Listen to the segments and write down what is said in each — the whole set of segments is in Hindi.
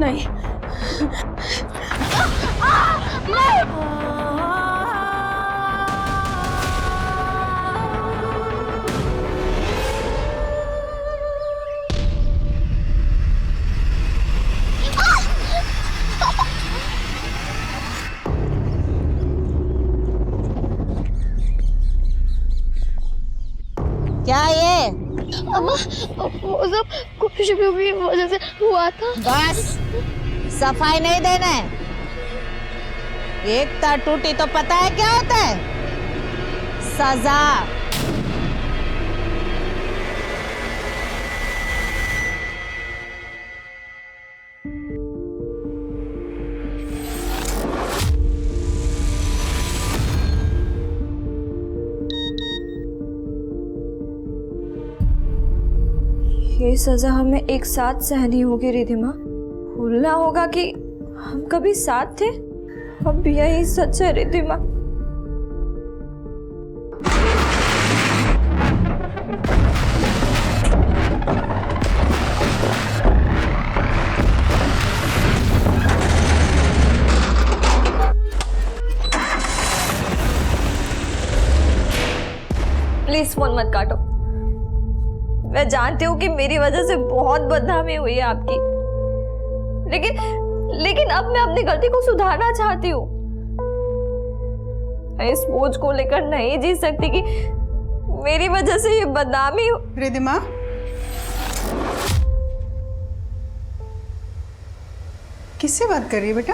नहीं। क्या ये? अम्मा, वो सब कुछ भी वजह से हुआ था। बस सफाई नहीं देना है। एक तार टूटी तो पता है क्या होता है? सजा। ये सजा हमें एक साथ सहनी होगी रिधिमा। भूलना होगा कि हम कभी साथ थे। अब यही सच है रिधिमा। प्लीज फोन मत काटो। मैं जानती हूँ कि मेरी वजह से बहुत बदनामी हुई है आपकी, लेकिन अब मैं अपनी गलती को सुधारना चाहती हूँ। मैं इस बोझ को लेकर नहीं जी सकती कि मेरी वजह से ये बदनामी हो। रिधिमा, किससे बात कर रही है बेटा?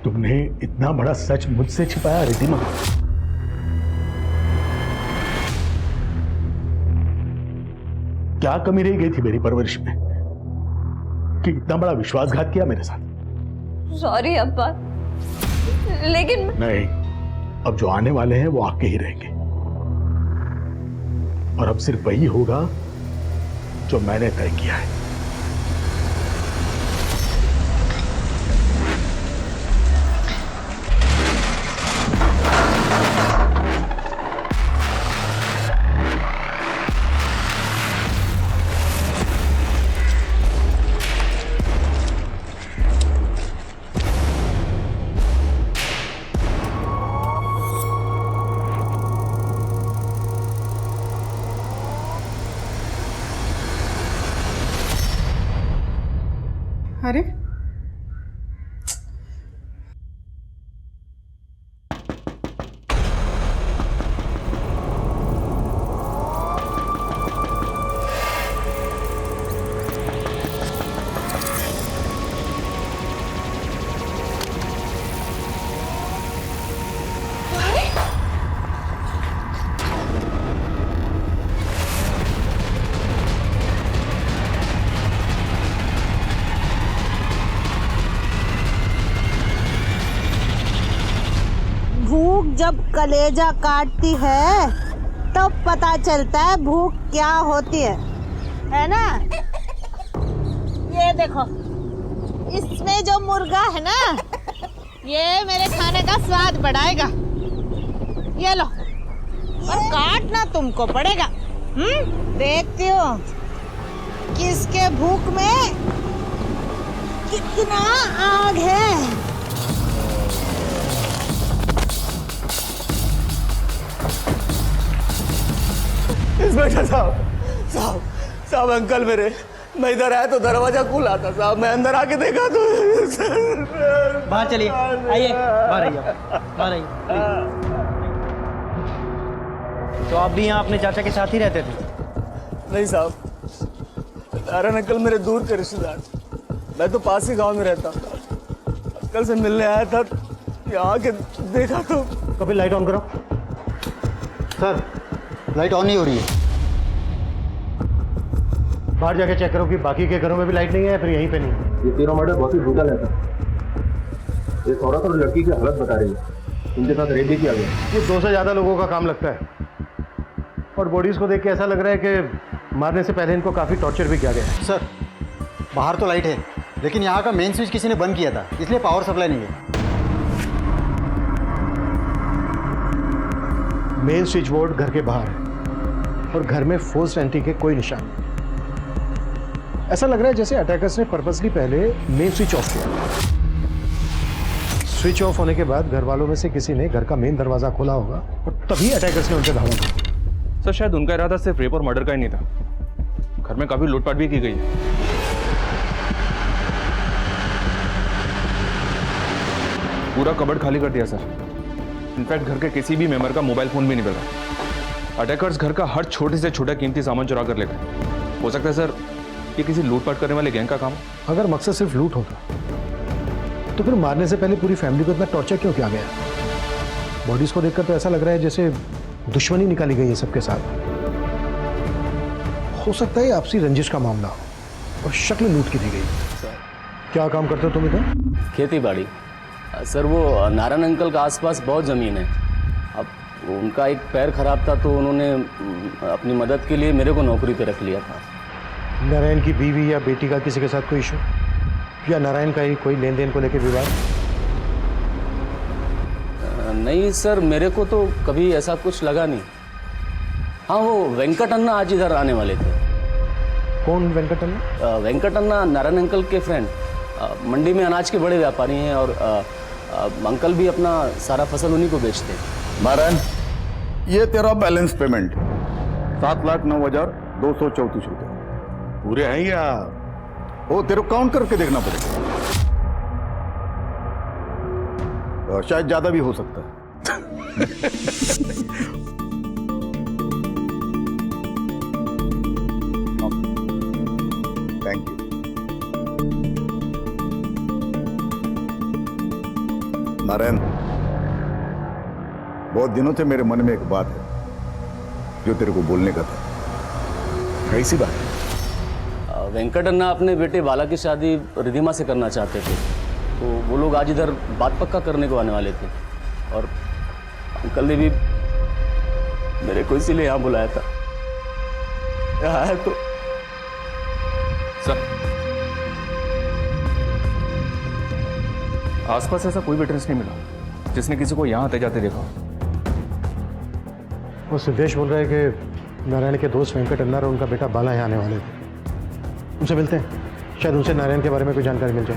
तुमने इतना बड़ा सच मुझसे छिपाया रिधिमा? क्या कमी रह गई थी मेरी परवरिश में कि इतना बड़ा विश्वासघात किया मेरे साथ? सॉरी अब्बा, लेकिन नहीं, अब जो आने वाले हैं वो आके ही रहेंगे, और अब सिर्फ वही होगा जो मैंने तय किया है। अरे भूख जब कलेजा काटती है तब पता चलता है भूख क्या होती है ना? ये देखो, इसमें जो मुर्गा है ना, ये मेरे खाने का स्वाद बढ़ाएगा। ये लो, और काटना तुमको पड़ेगा। देखती हो किसके भूख में कितना आग है। इंस्पेक्टर साहब अंकल मेरे, मैं इधर आया तो दरवाजा खुला था साहब, मैं अंदर आके देखा तो बाहर चलिए, आइए बाहर आइए, बाहर आइए। तो आप भी यहाँ अपने चाचा के साथ ही रहते थे? नहीं साहब, नारायण अंकल मेरे दूर के रिश्तेदार, मैं तो पास ही गांव में रहता हूँ। अंकल से मिलने आया था, यहाँ के देखा तो। कभी लाइट ऑन करो। सर, लाइट ऑन नहीं हो रही है। बाहर जाके चेक करो कि बाकी के घरों में भी लाइट नहीं है, फिर यहीं पे नहीं है। ये तीनों मर्डर बहुत ही ब्रूटल है सर। ये औरत और लड़की की हालत बता रही है, उनके साथ रेप भी किया गया। ये 2 से ज़्यादा लोगों का काम लगता है, और बॉडीज को देख के ऐसा लग रहा है कि मारने से पहले इनको काफ़ी टॉर्चर भी किया गया है। सर, बाहर तो लाइट है, लेकिन यहाँ का मेन स्विच किसी ने बंद किया था, इसलिए पावर सप्लाई नहीं है। मेन स्विच बोर्ड घर के बाहर है, और घर में फोर्स एंट्री के कोई निशान नहीं। ऐसा लग रहा है जैसे अटैकर्स ने पर्पसली पहले मेन स्विच ऑफ किया। स्विच ऑफ होने के बाद घर वालों में से किसी ने घर का मेन दरवाजा खोला होगा और तभी अटैकर्स ने उनसे धावा किया। सर शायद उनका इरादा सिर्फ रेप और मर्डर का ही नहीं था, घर में काफी लूटपाट भी की गई है। पूरा कबर्ड खाली कर दिया सर। इनफैक्ट घर के किसी भी मेंबर का मोबाइल फोन भी नहीं मिला। अटैकर्स घर का हर छोटे से छोटा कीमती सामान चुरा कर ले गए। हो सकता है सर ये किसी लूटपाट करने वाले गैंग का काम। अगर मकसद सिर्फ लूट होता तो फिर मारने से पहले पूरी फैमिली को इतना टॉर्चर क्यों किया गया? बॉडीज को देखकर तो ऐसा लग रहा है जैसे दुश्मनी निकाली गई है सबके साथ। हो सकता है आपसी रंजिश का मामला हो और शक्ल लूट की दी गई। क्या काम करते हो तुम इधर? खेती बाड़ी सर। वो नारायण अंकल का आसपास बहुत ज़मीन है। अब उनका एक पैर खराब था तो उन्होंने अपनी मदद के लिए मेरे को नौकरी पे रख लिया था। नारायण की बीवी या बेटी का किसी के साथ कोई इशू या नारायण का ही कोई लेन देन को लेकर विवाद? नहीं सर, मेरे को तो कभी ऐसा कुछ लगा नहीं। हाँ, वो वेंकट अन्ना आज इधर आने वाले थे। कौन वेंकट अन्ना? वेंकट अन्ना नारायण अंकल के फ्रेंड, मंडी में अनाज के बड़े व्यापारी हैं और अंकल भी अपना सारा फसल उन्हीं को बेचते हैं। नारायण, ये तेरा बैलेंस पेमेंट 7,09,234 रुपये पूरे हैं या वो तेरे को काउंट करके देखना पड़ेगा। शायद ज्यादा भी हो सकता है। Thank you Narayan. बहुत दिनों से मेरे मन में एक बात है जो तेरे को बोलने का था। कैसी बात है? वेंकट अन्ना अपने बेटे बाला की शादी रिधिमा से करना चाहते थे, तो वो लोग आज इधर बात पक्का करने को आने वाले थे और अंकल ने भी मेरे को इसीलिए यहाँ बुलाया था। यहाँ है तो सर आसपास ऐसा कोई विटनेस नहीं मिला जिसने किसी को यहाँ आते जाते देखा। वो सिद्धेश बोल रहा है कि नारायण के दोस्त वेंकट अन्ना और उनका बेटा बाला यहाँ आने वाले थे। उनसे मिलते हैं, शायद उनसे नारायण के बारे में कोई जानकारी मिल जाए।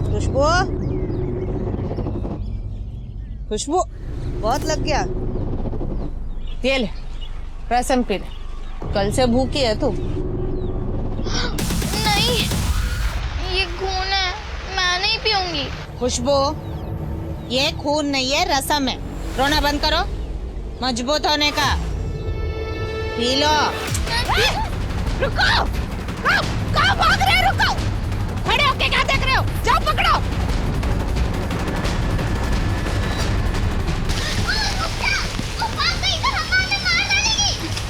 खुशबू, खुशबू बहुत लग गया। ये ले रसम पी ले, कल से भूखी है तू। नहीं, ये खून है, मैं नहीं पीऊंगी। खुशबू, ये खून नहीं है, रसम है। रोना बंद करो, मजबूत होने का। P low. रुको, कहाँ भाग रहे हो? रुको, खड़े होके क्या देख रहे हो? जाओ पकड़ो।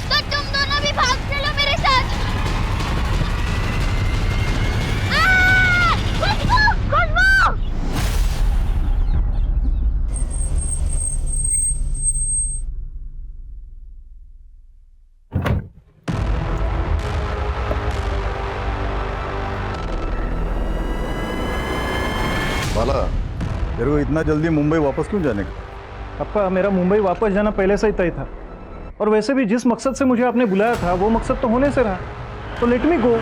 तो तुम दोनों भी भाग चलो मेरे साथ। खुशबू, खुशबू। बाला, तेरे को इतना जल्दी मुंबई वापस क्यों जाने का? पापा, मेरा मुंबई वापस जाना पहले से ही तय था और वैसे भी जिस मकसद से मुझे आपने बुलाया था वो मकसद तो होने से रहा, तो लेट मी गो।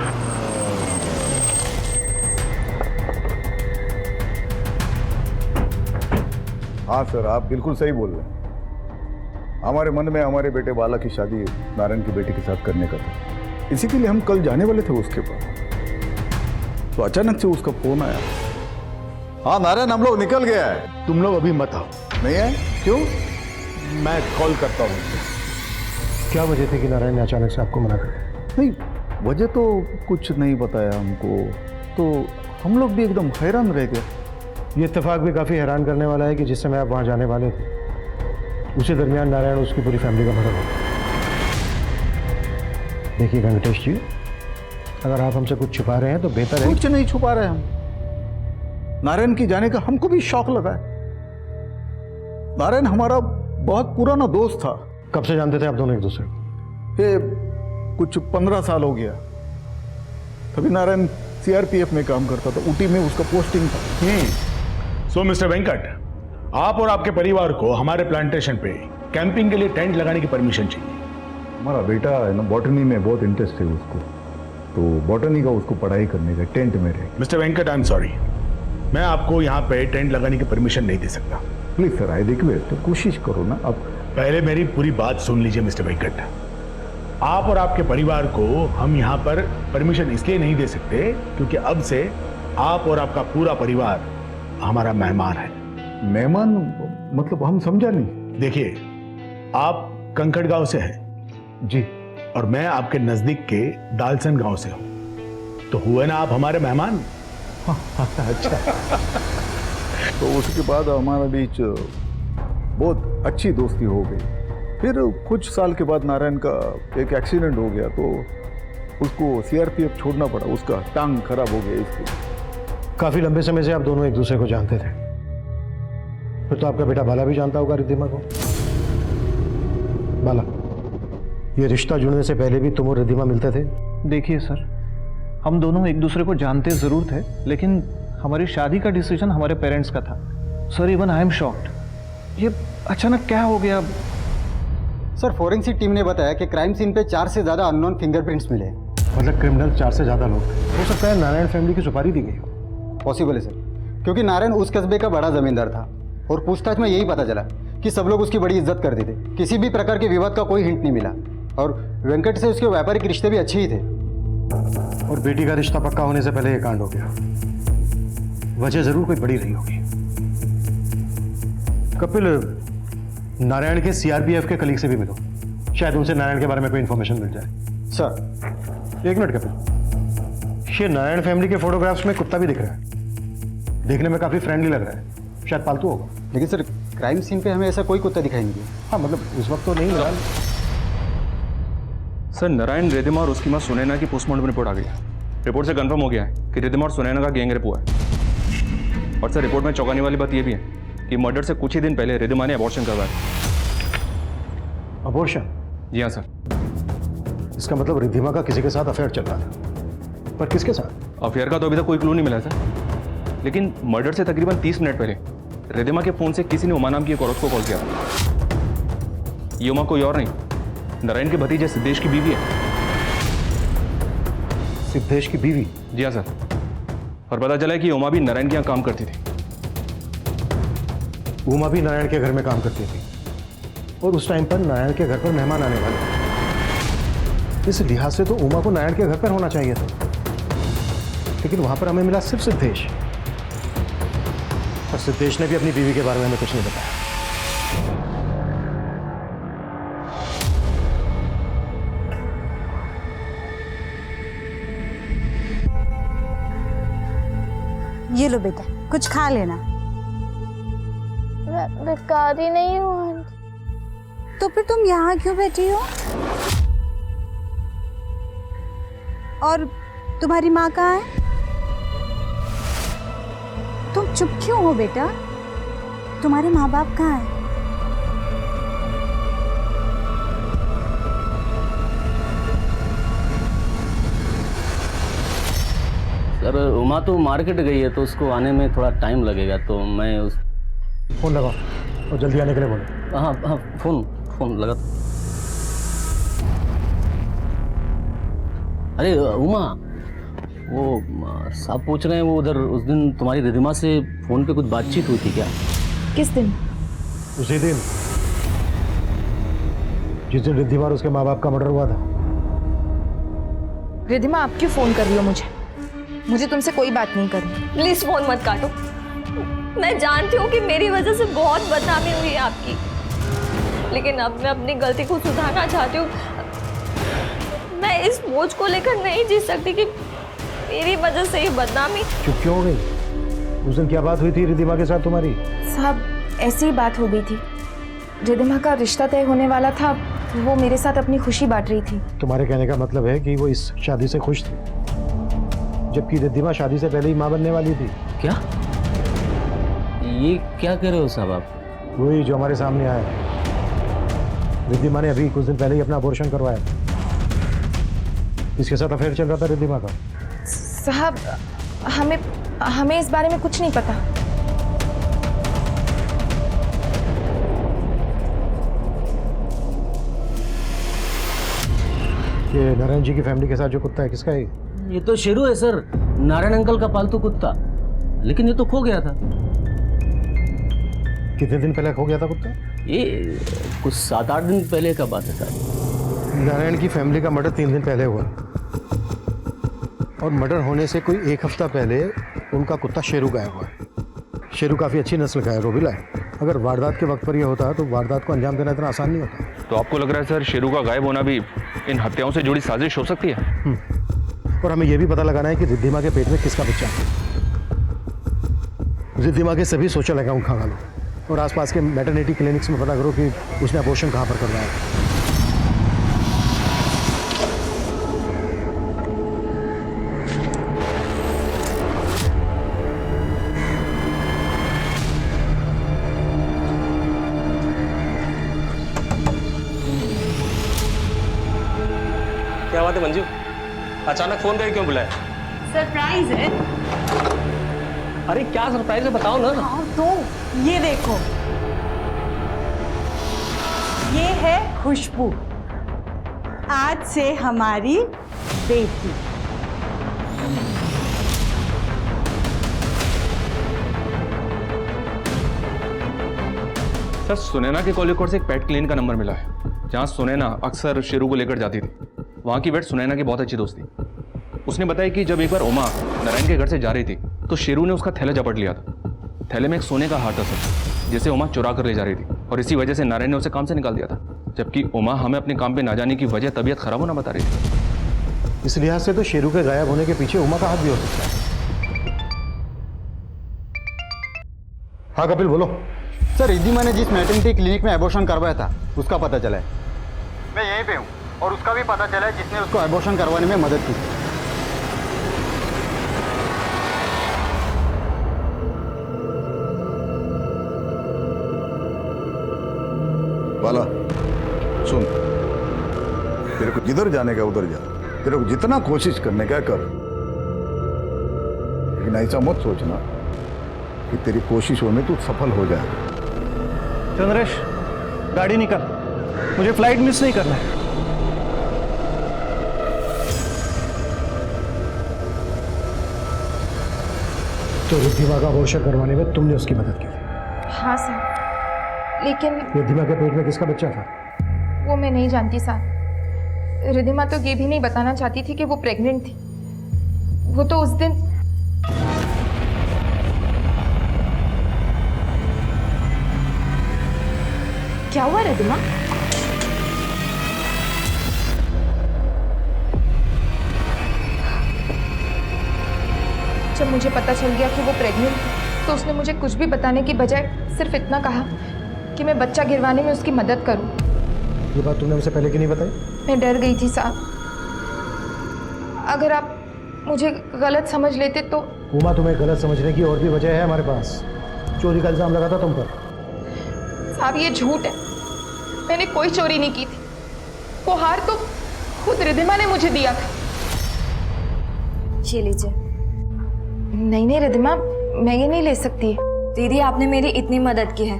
हाँ सर, आप बिल्कुल सही बोल रहे हैं। हमारे मन में हमारे बेटे बाला की शादी नारायण की बेटी के साथ करने का था। इसी के लिए हम कल जाने वाले थे उसके पास, तो अचानक से उसका फोन आया। हाँ नारायण, हम लोग निकल गया है। तुम लोग अभी मत आओ। नहीं है? क्यों? मैं कॉल करता हूँ। क्या वजह थी कि नारायण ने अचानक से आपको मना कर दिया? नहीं, वजह तो कुछ नहीं बताया हमको, तो हम लोग भी एकदम हैरान रह गए। ये इत्तेफाक भी काफ़ी हैरान करने वाला है कि जिस समय आप वहाँ जाने वाले थे उसी दरमियान नारायण उसकी पूरी फैमिली का मर्डर हो गया। देखिए वेंकटेश जी, अगर आप हमसे कुछ छुपा रहे हैं तो बेहतर है। कुछ नहीं छुपा रहे हम। नारायण की जाने का हमको भी शौक लगा है। नारायण हमारा बहुत पुराना दोस्त था। कब से जानते थे आप दोनों एक दूसरे को? ये कुछ 15 साल हो गया। तभी नारायण सीआरपीएफ में काम करता था, ऊटी में उसका पोस्टिंग था। सो मिस्टर वेंकट, आप और आपके परिवार को हमारे प्लांटेशन पे कैंपिंग के लिए टेंट लगाने की परमिशन चाहिए। हमारा बेटा है ना, बॉटनी में बहुत इंटरेस्ट है उसको, तो बॉटनी का उसको पढ़ाई करने का, टेंट में रहे। Mister Venkat, I am sorry, मैं आपको यहाँ पे टेंट लगाने की परमिशन नहीं दे सकता। प्लीज सर, आई रिक्वेस्ट, तो कोशिश करो ना आप। पहले मेरी पूरी बात सुन लीजिए मिस्टर वेंकट। आप और आपके परिवार को हम यहाँ पर परमिशन इसलिए नहीं दे सकते क्योंकि अब से आप और आपका पूरा परिवार हमारा मेहमान है। मेहमान मतलब हम समझा नहीं। देखिए, आप कंकड़ गांव से हैं जी, और मैं आपके नजदीक के दालसन गांव से हूँ, तो हुए ना आप हमारे मेहमान। अच्छा। तो उसके बाद हमारा बीच बहुत अच्छी दोस्ती हो गई। फिर कुछ साल के बाद नारायण का एक एक्सीडेंट हो गया, तो उसको सीआरपीएफ छोड़ना पड़ा, उसका टांग खराब हो गया। इसलिए काफी लंबे समय से आप दोनों एक दूसरे को जानते थे। फिर तो आपका बेटा बाला भी जानता होगा रिद्धिमा को। बाला, ये रिश्ता जुड़ने से पहले भी तुम और रिद्धिमा मिलते थे? देखिए सर, हम दोनों एक दूसरे को जानते ज़रूर थे, लेकिन हमारी शादी का डिसीजन हमारे पेरेंट्स का था। Sir, even I am shocked. ये अचानक क्या हो गया? सर, फोरेंसिक टीम ने बताया कि क्राइम सीन पे 4 से ज़्यादा अननोन फिंगरप्रिंट्स मिले। मतलब क्रिमिनल 4 से ज़्यादा लोग थे। हो सकता है नारायण फैमिली की सुपारी दी गई। पॉसिबल है सर, क्योंकि नारायण उस कस्बे का बड़ा जमींदार था और पूछताछ में यही पता चला कि सब लोग उसकी बड़ी इज्जत करते थे। किसी भी प्रकार के विवाद का कोई हिंट नहीं मिला, और वेंकट से उसके व्यापारिक रिश्ते भी अच्छे ही थे। और बेटी का रिश्ता पक्का होने से पहले ये कांड हो गया। वजह जरूर कोई बड़ी रही होगी। कपिल, नारायण के सीआरपीएफ के कलीग से भी मिलो, शायद उनसे नारायण के बारे में कोई इन्फॉर्मेशन मिल जाए। सर, एक मिनट कपिल, ये नारायण फैमिली के फोटोग्राफ्स में कुत्ता भी दिख रहा है। देखने में काफी फ्रेंडली लग रहा है, शायद पालतू होगा। लेकिन सर, क्राइम सीन पे हमें ऐसा कोई कुत्ता दिखाई नहीं दिया। हाँ, मतलब उस वक्त तो नहीं मिला। सर, नारायण, रिद्धिमा और उसकी मां सुनैना की पोस्टमार्टम रिपोर्ट आ गई है। रिपोर्ट से कंफर्म हो गया है कि रिद्धिमा और सुनैना का गैंग रेप हुआ है। और सर, रिपोर्ट में चौंकाने वाली बात यह भी है कि मर्डर से कुछ ही दिन पहले रिद्धिमा ने अबॉर्शन करवाया। अबॉर्शन? जी हाँ सर। इसका मतलब रिद्धिमा का किसी के साथ अफेयर चल रहा था, पर किसके साथ? अफेयर का तो अभी तक कोई क्लू नहीं मिला सर, लेकिन मर्डर से तकरीबन 30 मिनट पहले रिद्धिमा के फोन से किसी ने उमा नाम की एक औरत को कॉल किया था। ये उमा कोई और नहीं, नारायण के भतीजे सिद्धेश की बीवी है। सिद्धेश की बीवी? जी हाँ सर। और पता चला है कि उमा भी नारायण के यहाँ काम करती थी। उमा भी नारायण के घर में काम करती थी, और उस टाइम पर नारायण के घर पर मेहमान आने वाले। इस लिहाज से तो उमा को नारायण के घर पर होना चाहिए था, लेकिन वहां पर हमें मिला सिर्फ सिद्धेश, और सिद्धेश ने भी अपनी बीवी के बारे में हमें कुछ नहीं बताया। ये लो बेटा, कुछ खा लेना। मैं भिखारी नहीं हूँ आंटी। तो फिर तुम यहाँ क्यों बैठी हो? और तुम्हारी माँ कहाँ है? तुम चुप क्यों हो बेटा? तुम्हारे माँ बाप कहाँ हैं? सर, उमा तो मार्केट गई है, तो उसको आने में थोड़ा टाइम लगेगा, तो मैं उस फोन लगाओ और जल्दी आने के लिए बोलो। हाँ हाँ, फोन लगा। अरे उमा, वो साहब पूछ रहे हैं, वो उधर उस दिन तुम्हारी रिद्धिमा से फोन पे कुछ बातचीत हुई थी क्या? किस दिन? उसी दिन जिस दिन रिद्धिमा और उसके माँ बाप का मर्डर हुआ था। रिद्धिमा, आप क्यों फोन कर रही हो मुझे तुमसे कोई बात नहीं करनी। प्लीज फोन मत काटो। मैं जानती हूँ कि मेरी वजह से बहुत बदनामी हुई है आपकी, लेकिन अब मैं अपनी गलती को सुधारना चाहती हूँ। मैं इस बोझ को लेकर नहीं जी सकती कि मेरी वजह से ये बदनामी। चुप क्यों हो गई? उस दिन क्या बात हुई थी रिद्धिमा के साथ तुम्हारी? साहब, ऐसी ही बात हो गई थी। रिद्धिमा का रिश्ता तय होने वाला था, वो मेरे साथ अपनी खुशी बांट रही थी। तुम्हारे कहने का मतलब है कि वो इस शादी से खुश थी, जबकि रिद्धिमा शादी से पहले ही माँ बनने वाली थी। क्या? ये क्या कह रहे हो साहब आप? वही जो हमारे सामने आया है। रिद्धिमा ने अभी कुछ दिन पहले ही अपना अबॉर्शन करवाया। इसके साथ अफेयर चल रहा था रिद्धिमा का। साहब, हमें इस बारे में कुछ नहीं पता। ये नारायण जी की फैमिली के साथ जो कुत्ता है किसका है? ये तो शेरू है सर, नारायण अंकल का पालतू कुत्ता, लेकिन ये तो खो गया था। कितने दिन पहले खो गया था कुत्ता? ये कुछ 7-8 दिन पहले का बात है सर। नारायण की फैमिली का मर्डर 3 दिन पहले हुआ और मर्डर होने से कोई 1 हफ्ता पहले उनका कुत्ता शेरू गायब हुआ है। शेरू काफ़ी अच्छी नस्ल का है, रोबिला है। अगर वारदात के वक्त पर यह होता तो वारदात को अंजाम देना इतना आसान नहीं होता। तो आपको लग रहा है सर शेरू का गायब होना भी इन हत्याओं से जुड़ी साजिश हो सकती है? और हमें यह भी पता लगाना है कि रिद्धिमा के पेट में किसका बच्चा है। रिद्धिमा के सभी सोशल अकाउंट खंगा लो और आसपास के मैटरनिटी क्लिनिक्स में पता करो कि उसने अबॉर्शन कहाँ पर करवाया है। क्या बात है मंजू, अचानक फोन करके क्यों बुलाया? सरप्राइज है। अरे क्या सरप्राइज है बताओ ना। हाँ तो ये देखो, ये है खुशबू, आज से हमारी बेटी। सर सुनैना के कॉलिकोट से एक पेट क्लिनिक का नंबर मिला है जहाँ सुनैना अक्सर शेरू को लेकर जाती थी। वहाँ की वेट सुनैना की बहुत अच्छी दोस्त थी। उसने बताया कि जब एक बार उमा नारायण के घर से जा रही थी तो शेरू ने उसका थैला झपट लिया था। थैले में एक सोने का हार था सर, जिसे उमा चुरा कर ले जा रही थी और इसी वजह से नारायण ने उसे काम से निकाल दिया था। जबकि उमा हमें अपने काम पे ना जाने की वजह तबीयत खराब होना बता रही थी। इस लिहाज से तो शेरू के गायब होने के पीछे उमा का हाथ भी हो सकता है। हाँ कपिल बोलो। सर रिद्धिमा ने जिस मैटरनिटी क्लिनिक में एबॉर्शन करवाया था उसका पता चला है। मैं यहीं पे हूँ और उसका भी पता चला है जिसने उसको एबॉर्शन करवाने में मदद की। बाला सुन, तेरे को जिधर जाने का उधर जा, तेरे को जितना कोशिश करने का कर, लेकिन ऐसा मत सोचना कि तेरी कोशिशों में तू सफल हो जाएगा। चंद्रेश गाड़ी निकाल, मुझे फ्लाइट मिस नहीं करना है। तो रिद्धिमा का अबॉर्शन करवाने में तुमने उसकी मदद की थी? हाँ सर, लेकिन रिद्धिमा के पेट में किसका बच्चा था? वो मैं नहीं जानती साहब। रिद्धिमा तो ये भी नहीं बताना चाहती थी कि वो प्रेग्नेंट थी। वो तो उस दिन क्या हुआ रिद्धिमा? जब मुझे पता चल गया कि वो प्रेग्नेंट थी तो उसने मुझे कुछ भी बताने की बजाय सिर्फ इतना कहा कि मैं बच्चा गिरवाने में उसकी मदद करूं। ये बात तुमने मुझे पहले क्यों नहीं बताई? मैं डर गई थी साहब, अगर आप मुझे गलत समझ लेते तो। उमा तुम्हें गलत समझने की और भी वजह है हमारे पास। चोरी का इल्जाम लगा था तुम पर। साहब ये झूठ है, मैंने कोई चोरी नहीं की थी। वो हार तो खुद रिद्धिमा ने मुझे दिया था। ये लीजिए। नहीं रिद्धिमा, मैं ये नहीं ले सकती। दीदी आपने मेरी इतनी मदद की है,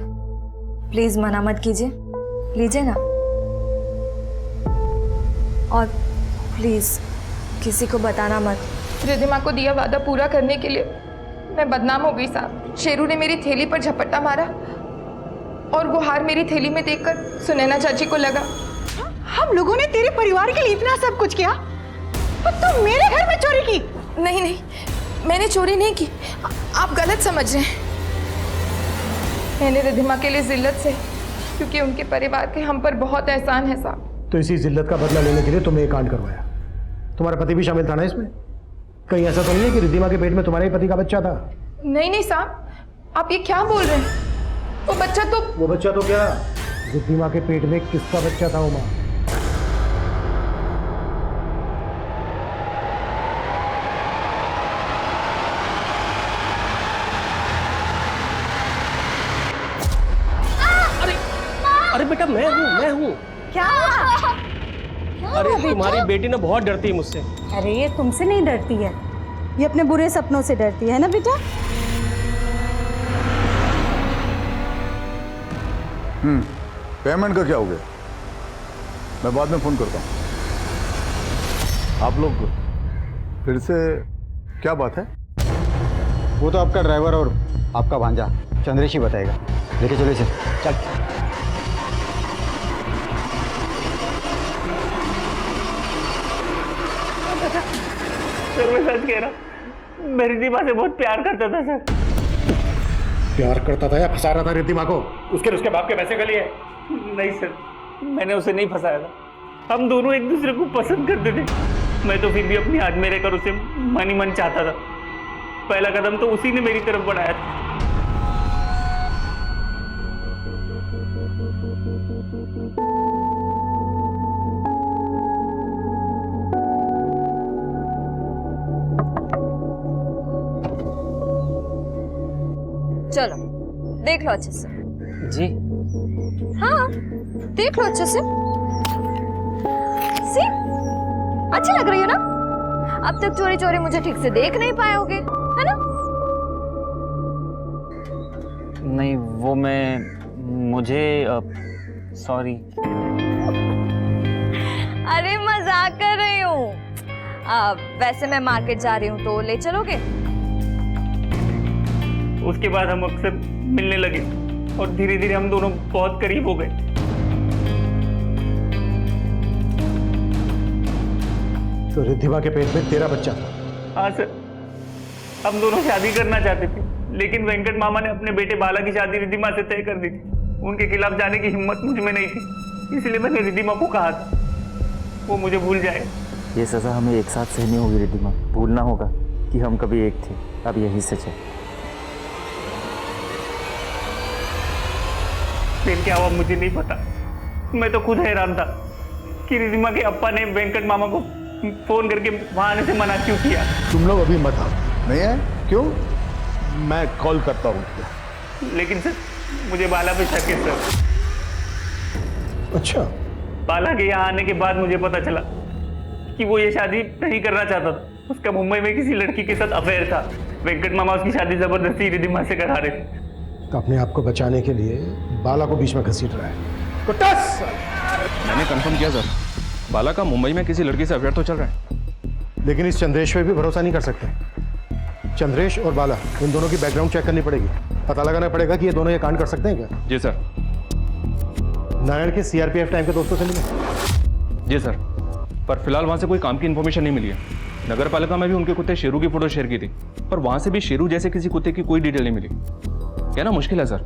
प्लीज मना मत कीजिए, लीजिए ना। और प्लीज किसी को बताना मत। रिद्धिमा को दिया वादा पूरा करने के लिए मैं बदनाम हो गई साहब। शेरू ने मेरी थैली पर झपट्टा मारा और वो हार मेरी थैली में देखकर सुनैना चाची को लगा। हम लोगों ने तेरे परिवार के लिए इतना सब कुछ किया और तुम मेरे घर में चोरी की? नहीं, मैंने चोरी नहीं की, आप गलत समझ रहे हैं। मैंने रिद्धिमा के लिए जिल्लत से, क्योंकि उनके परिवार के हम पर बहुत एहसान है साहब। तो इसी जिल्लत का बदला लेने के लिए तुमने ये कांड करवाया। तुम्हारा पति भी शामिल था ना इसमें? कहीं ऐसा तो नहीं है कि रिद्धिमा के पेट में तुम्हारे ही पति का बच्चा था? नहीं साहब, आप ये क्या बोल रहे हैं? वो बच्चा तो क्या? रिद्धिमा के पेट में किसका बच्चा था उमा? अरे बेटा मैं हूँ। क्या? अरे तुम्हारी बेटी ना बहुत डरती है मुझसे। अरे ये तुमसे नहीं डरती है, ये अपने बुरे सपनों से डरती है ना बेटा? पेमेंट का क्या हो गया? मैं बाद में फोन करता हूँ। आप लोग फिर से क्या बात है? वो तो आपका ड्राइवर और आपका भांजा चंद्रेश ही बताएगा। लेके चलो इसे। चल। सर मैं सच कह रहा हूँ, मैं रिद्धिमा से बहुत प्यार करता था सर। प्यार करता था या फंसा रहा था रिद्धिमा को? उसके बाप के पैसे के लिए? नहीं सर, मैंने उसे नहीं फंसाया था। हम दोनों एक दूसरे को पसंद करते थे। मैं तो फिर भी अपनी हाथ में रहकर उसे मन ही मन चाहता था। पहला कदम तो उसी ने मेरी तरफ बढ़ाया था। चलो देख लो अच्छे से। जी हाँ देख लो अच्छे से। सी अच्छी लग रही है ना? अब तक चोरी चोरी मुझे ठीक से देख नहीं पाए होगे, है ना? नहीं, वो मुझे सॉरी। अरे मजाक कर रही हूँ। वैसे मैं मार्केट जा रही हूँ तो ले चलोगे? उसके बाद हम अक्सर मिलने लगे और धीरे धीरे हम दोनों बहुत करीब हो गए। तो रिद्धिमा के पेट में तेरा बच्चा? हाँ सर, हम दोनों शादी करना चाहते थे, लेकिन वेंकट मामा ने अपने बेटे बाला की शादी रिद्धिमा से तय कर दी थी। उनके खिलाफ जाने की हिम्मत मुझ में नहीं थी, इसलिए मैंने रिद्धिमा को कहा था वो मुझे भूल जाए। ये सज़ा हमें एक साथ सहनी होगी रिद्धिमा। भूलना होगा कि हम कभी एक थे। अब यही सच है। फिर क्या हुआ मुझे नहीं पता। मैं तो खुद हैरान था कि रिद्धिमा के अप्पा ने वेंकट मामा को फोन करके वहां आने से मना क्यों किया। तुम लोग अभी मत आओ। नहीं है? क्यों? मैं कॉल करता हूँ। लेकिन सर मुझे बाला पे शक है सर। अच्छा। बाला के यहाँ आने के बाद मुझे पता चला कि वो ये शादी नहीं करना चाहता था। उसका मुंबई में किसी लड़की के साथ अफेयर था। वेंकट मामा उसकी शादी जबरदस्ती रिद्धिमा से करा रहे थे। तो अपने आप को बचाने के लिए बाला को बीच में घसीट रहा है। कुट्टस! मैंने कंफर्म किया सर, बाला का मुंबई में किसी लड़की से अफेयर तो चल रहा है। लेकिन इस चंद्रेश पे भी भरोसा नहीं कर सकते। चंद्रेश और बाला, इन दोनों की बैकग्राउंड चेक करनी पड़ेगी। पता लगाना पड़ेगा कि ये दोनों ये कांड कर सकते हैं क्या। जी सर। नारायण के सीआरपीएफ टाइम के दोस्तों से मिले? जी सर, पर फिलहाल वहाँ से कोई काम की इन्फॉर्मेशन नहीं मिली है। नगर पालिका में भी उनके कुत्ते शेरू की फोटो शेयर की थी, पर वहाँ से भी शेरू जैसे किसी कुत्ते की कोई डिटेल नहीं मिली। कहना मुश्किल है सर,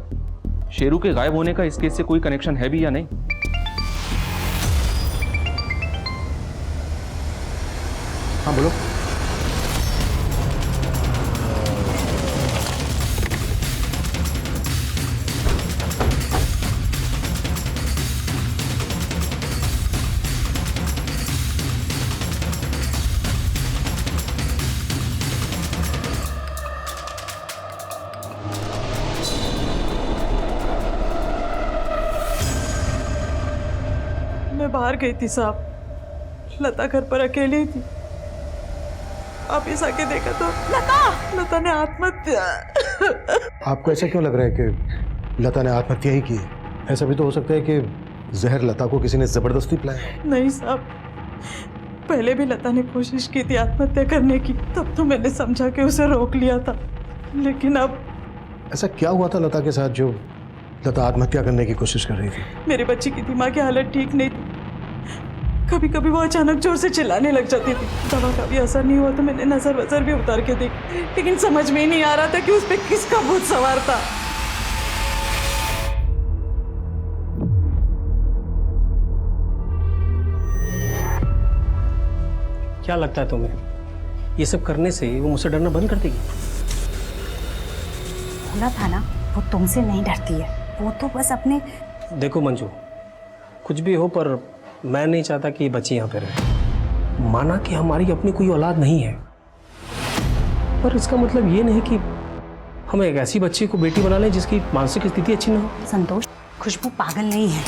शेरू के गायब होने का इस केस से कोई कनेक्शन है भी या नहीं। हाँ बोलो। मैं बाहर गई थी साहब, लता घर पर अकेली थी। आप इस आके देखा तो लता ने आत्महत्या। आपको ऐसा क्यों लग रहा है कि लता ने आत्महत्या ही की है? ऐसा भी तो हो सकता है कि जहर लता को किसी ने जबरदस्ती पिलाया। नहीं साहब, पहले भी लता ने कोशिश की थी आत्महत्या करने की, तब तो मैंने समझा कि उसे रोक लिया था। लेकिन अब ऐसा क्या हुआ था लता के साथ जो लता आत्महत्या करने की कोशिश कर रही थी? मेरे बच्चे की दिमाग की हालत ठीक नहीं थी। कभी कभी वो अचानक जोर से चिल्लाने लग जाती थी। दवा का भी असर नहीं हुआ तो मैंने नजर वजर भी उतार के देखी, लेकिन समझ में ही नहीं आ रहा था कि उस पर किसका भूत सवार था। क्या लगता है तुम्हें, ये सब करने से वो मुझसे डरना बंद कर देगी? बोला था ना, वो तुमसे नहीं डरती है, वो तो बस अपने। देखो मंजू, कुछ भी हो पर मैं नहीं चाहता कि ये बच्ची यहाँ पे रहे। माना कि हमारी अपनी कोई औलाद नहीं है, पर इसका मतलब ये नहीं कि हम एक ऐसी बच्ची को बेटी बना लें जिसकी मानसिक स्थिति अच्छी ना हो। संतोष, खुशबू पागल नहीं है,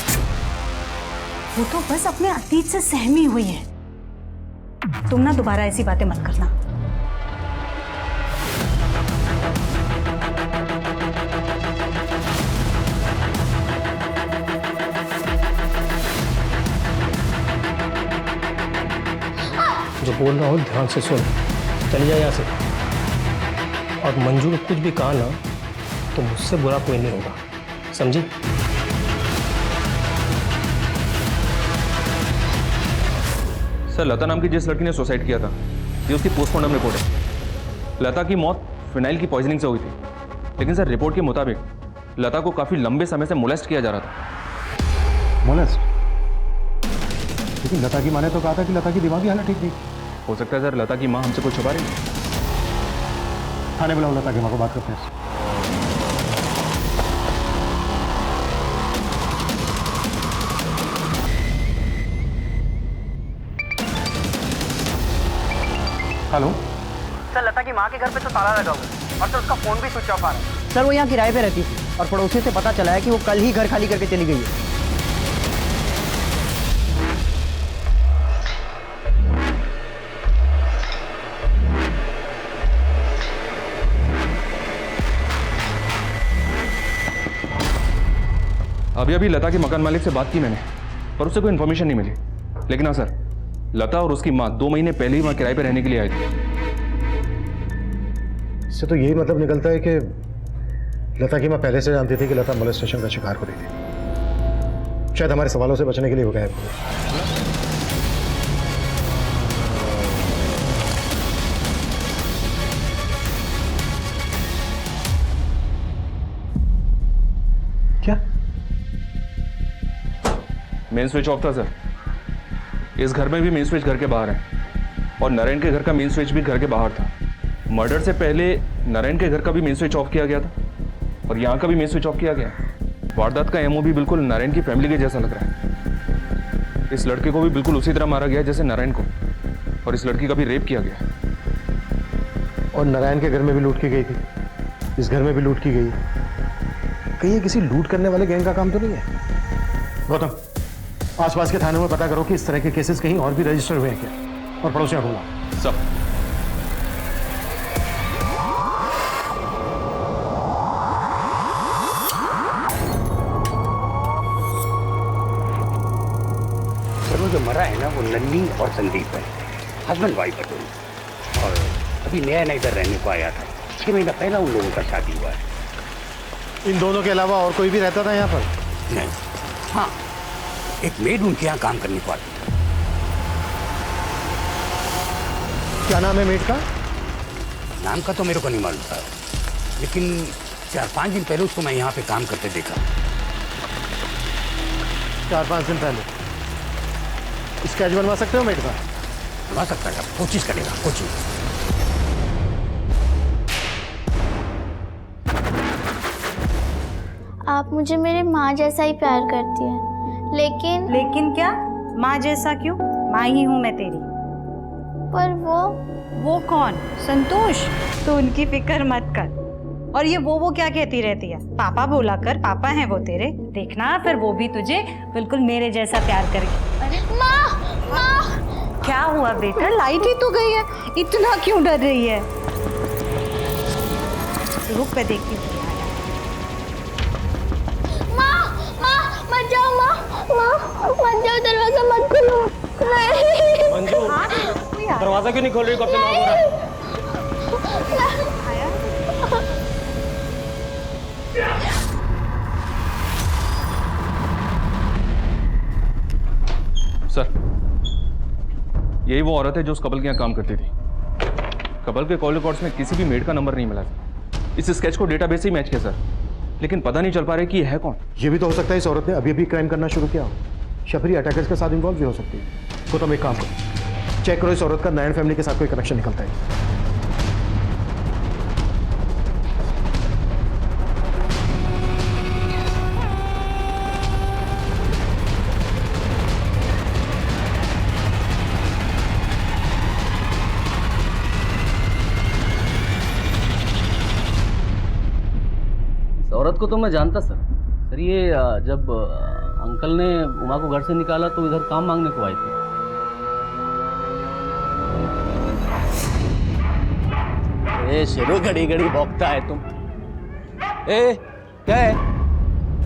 वो तो बस अपने अतीत से सहमी हुई है। तुम ना दोबारा ऐसी बातें मत करना। जब बोल रहा हूँ ध्यान से सुन। चली जा यहाँ से। और मंजू को कुछ भी कहा ना तो मुझसे बुरा कोई नहीं होगा, समझी? सर, लता नाम की जिस लड़की ने सुसाइड किया था, ये उसकी पोस्टमार्टम रिपोर्ट है। लता की मौत फिनाइल की पॉइजनिंग से हुई थी, लेकिन सर रिपोर्ट के मुताबिक लता को काफी लंबे समय से मोलेस्ट किया जा रहा था। मोलेस्ट? लेकिन लता की माँ ने तो कहा था कि लता की दिमागी हालत ठीक नहीं। हो सकता है सर लता की माँ हमसे कुछ छुपा रही है। थाने बुलाओ लता की माँ को, बात करते हैं। हेलो सर, लता की माँ के घर पे तो ताला लगा हुआ है और सर उसका फोन भी स्विच ऑफ आ रहा है। सर वो यहाँ किराए पे रहती थी और पड़ोसी से पता चला है कि वो कल ही घर खाली करके चली गई है। अभी लता के मकान मालिक से बात की मैंने, पर उससे कोई इन्फॉर्मेशन नहीं मिली। लेकिन हाँ सर, लता और उसकी माँ 2 महीने पहले ही वहाँ किराए पे रहने के लिए आए थे। इससे तो यही मतलब निकलता है कि लता की माँ पहले से जानती थी कि लता मोलेस्टेशन का शिकार हो रही थी। शायद हमारे सवालों से बचने के लिए वो गायब हो गई। क्या? मेन स्विच ऑफ था सर। इस घर में भी मेन स्विच घर के बाहर है और नारायण के घर का मेन स्विच भी घर के बाहर था। मर्डर से पहले नारायण के घर का भी मेन स्विच ऑफ किया गया था और यहाँ का भी मेन स्विच ऑफ किया गया। वारदात का एमओ भी बिल्कुल नारायण की फैमिली के जैसा लग रहा है। इस लड़के को भी बिल्कुल उसी तरह मारा गया जैसे नारायण को, और इस लड़की का भी रेप किया गया। और नारायण के घर में भी लूट की गई थी, इस घर में भी लूट की गई। कहीं ये किसी लूट करने वाले गैंग का काम तो नहीं है? गौतम, आसपास के थानों में पता करो कि इस तरह के केसेस कहीं और भी रजिस्टर हुए हैं क्या, और पड़ोसियों को बुलाओ। सब सर, वो जो मरा है ना वो नन्नी और संदीप है, हस्बैंड वाइफ है दोनों। और अभी नया इधर रहने को आया था, 6 महीना पहला उन लोगों का शादी हुआ है। इन दोनों के अलावा और कोई भी रहता था यहाँ पर? नहीं। हाँ, एक मेड उनके यहाँ काम करने को आती थी। क्या नाम है मेड का? नाम का तो मेरे को नहीं मालूम था, लेकिन 4-5 दिन पहले उसको मैं यहाँ पे काम करते देखा। 4-5 दिन पहले? स्केच बनवा सकते हो मेड का? बनवा सकता है, कोशिश करेगा, कोशिश। आप मुझे मेरे माँ जैसा ही प्यार करती है, लेकिन क्या? माँ जैसा क्यों? माँ ही हूँ मैं तेरी। पर वो कौन? संतोष? तो उनकी फिक्र मत कर। और ये वो क्या कहती रहती है? पापा बोला कर, पापा हैं वो तेरे। देखना फिर वो भी तुझे बिल्कुल मेरे जैसा प्यार करेगी। अरे माँ! क्या हुआ बेटा? लाइट ही तो गई है, इतना क्यों डर रही है? रुक पे देखती हूँ। मत जाओ माँ, मत जाओ, दरवाजा मत खोलो। नहीं। मंजू, दरवाजा क्यों नहीं खोल रही? कब से नॉक हो रहा है? सर, यही वो औरत है जो उस कपल के यहाँ काम करती थी। कपल के कॉल रिकॉर्ड्स में किसी भी मेड का नंबर नहीं मिला था। इस स्केच को डेटाबेस से ही मैच किया सर, लेकिन पता नहीं चल पा रहा कि ये है कौन। ये भी तो हो सकता है इस औरत ने अभी क्राइम करना शुरू किया हो। शफरी अटैकर्स के साथ इन्वॉल्व भी हो सकती है। तो तुम एक काम करो, चेक करो इस औरत का नारायण फैमिली के साथ कोई कनेक्शन निकलता है। औरत को तो मैं जानता सर। ये जब अंकल ने उमा को घर से निकाला तो इधर काम मांगने को आई थी। ए शेरो, घड़ी घड़ी भौंकता है तुम। ए क्या है?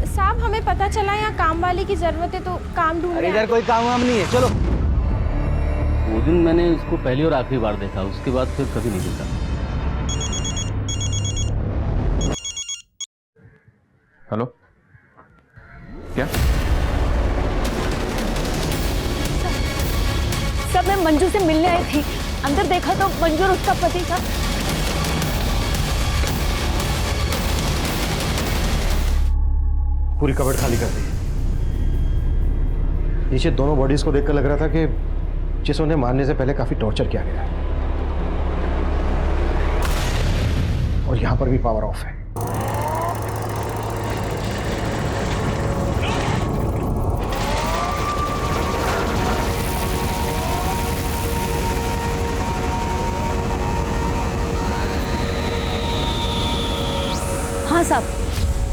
साहब, हमें पता चला यहाँ काम वाले की जरूरत है तो काम ढूंढ रहे हैं। इधर कोई काम वाम नहीं है, चलो। वो दिन मैंने उसको पहली और आखिरी बार देखा, उसके बाद फिर कभी नहीं देखा। हेलो, क्या? सब मैं मंजू से मिलने आई थी, अंदर देखा तो मंजू और उसका पति था। पूरी कबर्ड खाली कर दी। नीचे दोनों बॉडीज को देखकर लग रहा था कि जिसे उन्हें मारने से पहले काफी टॉर्चर किया गया है। और यहां पर भी पावर ऑफ है। हाँ साहब,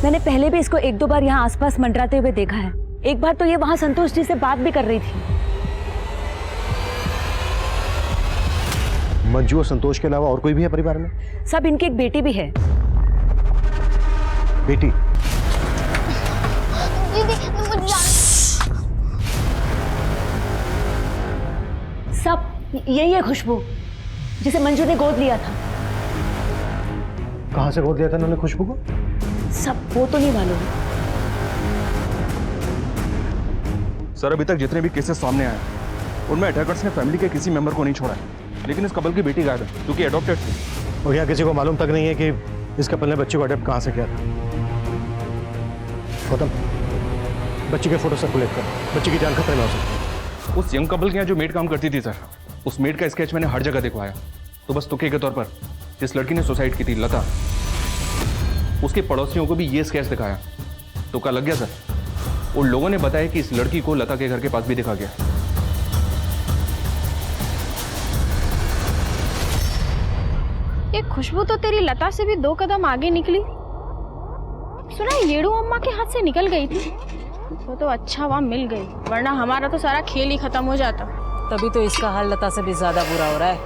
मैंने पहले भी इसको एक दो बार यहाँ आसपास मंडराते हुए देखा है। एक बार तो ये वहाँ संतोष जी से बात भी कर रही थी। मंजू और संतोष के अलावा और कोई भी है परिवार में? सब इनकी एक बेटी भी है। बेटी? सब यही है खुशबू, जिसे मंजू ने गोद लिया था। कहां से गोद लिया था उन्होंने खुशबू को? सब वो तो नहीं मालूम। सर, अभी तक जितने भी केसेस सामने आए उनमें अटैकर्स ने फैमिली के किसी मेंबर को नहीं छोड़ा है, लेकिन इस कपल की बेटी गायब है क्योंकि अडॉप्टेड थी। और यहाँ किसी को मालूम तक नहीं है कि इस कपल ने बच्चे को अडॉप्ट कहाँ से किया था। गौतम, बच्ची के फोटो सर्कुलेट कर, बच्ची की जान खतरे में हो सकती है। उस यंग कपल के यहाँ जो मेड काम करती थी सर, उस मेड का स्केच मैंने हर जगह दिखवाया। तो बस तुक्के के तौर पर जिस लड़की ने सुसाइड की थी, लता, उसके पड़ोसियों को भी ये स्केच दिखाया। तुक्का लग गया सर। उन लोगों ने बताया कि इस लड़की को लता के घर के पास भी देखा गया। ये खुशबू तो तेरी लता से भी 2 कदम आगे निकली। सुना येड़ू अम्मा के हाथ से निकल गई थी, तो अच्छा हुआ मिल गई, वरना हमारा तो सारा खेल ही खत्म हो जाता। तभी तो इसका हाल लता से भी ज्यादा बुरा हो रहा है।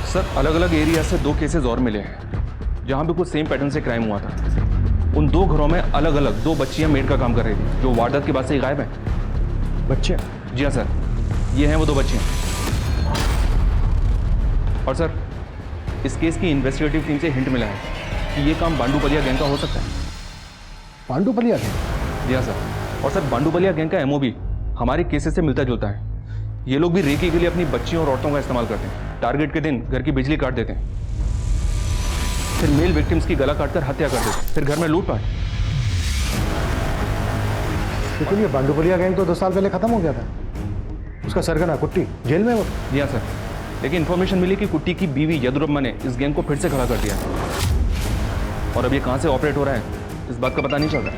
सर, अलग अलग एरिया से 2 केसेस और मिले हैं जहां भी कुछ सेम पैटर्न से क्राइम हुआ था। उन 2 घरों में अलग अलग 2 बच्चियां मेड का काम कर रही थी जो वारदात के बाद से ही गायब है। बच्चे? जी हाँ सर, ये हैं वो 2 बच्चियां। और सर, इस केस की इन्वेस्टिगेटिव टीम से हिंट मिला है कि ये काम बांडूपलिया गैंग का हो सकता है। बांडूपलिया गैंग? जी हाँ सर। और सर, बांडूपलिया गैंग का एमओ भी हमारे केसेस से मिलता जुलता है। ये लोग भी रेकी के लिए अपनी बच्चियों और औरतों का इस्तेमाल करते हैं। टारगेट के दिन घर की बिजली काट देते हैं, फिर मेल विक्टिम्स की गला काटकर हत्या कर देते हैं, फिर घर में लूटपाट। लेकिन ये बांडूपलिया गैंग तो 2 साल पहले खत्म हो गया था। उसका सरगना कुट्टी जेल में वो। जी हाँ सर, लेकिन इंफॉर्मेशन मिली कि कुट्टी की बीवी यदुरम्मा ने इस गैंग को फिर से खड़ा कर दिया। और अब ये कहां से ऑपरेट हो रहा है इस बात का पता नहीं चल रहा।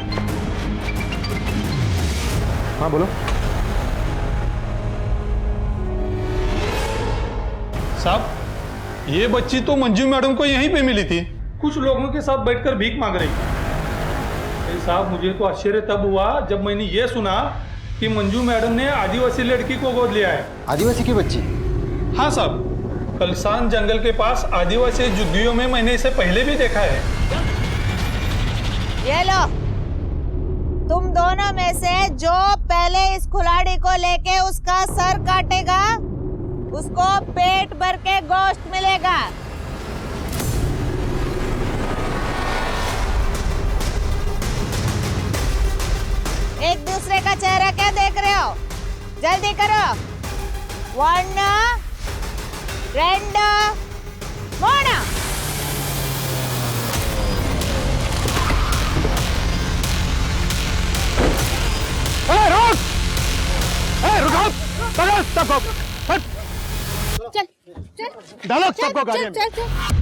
हाँ बोलो। साहब, ये बच्ची तो मंजू मैडम को यहीं पे मिली थी, कुछ लोगों के साथ बैठकर भीख मांग रही थी। साहब, मुझे तो आश्चर्य तब हुआ जब मैंने ये सुना कि मंजू मैडम ने आदिवासी लड़की को गोद लिया है। आदिवासी की बच्ची? हाँ साहब, कलसान जंगल के पास आदिवासी झुग्गियों में मैंने इसे पहले भी देखा है। ये लो, तुम दोनों में से जो पहले इस खिलाड़ी को लेके उसका सर काटेगा उसको पेट भर के गोश्त मिलेगा। एक दूसरे का चेहरा क्या देख रहे हो? जल्दी करो। 1 2 3 रुको! सबको चल चल डालो सबको गाड़ी में। चल चल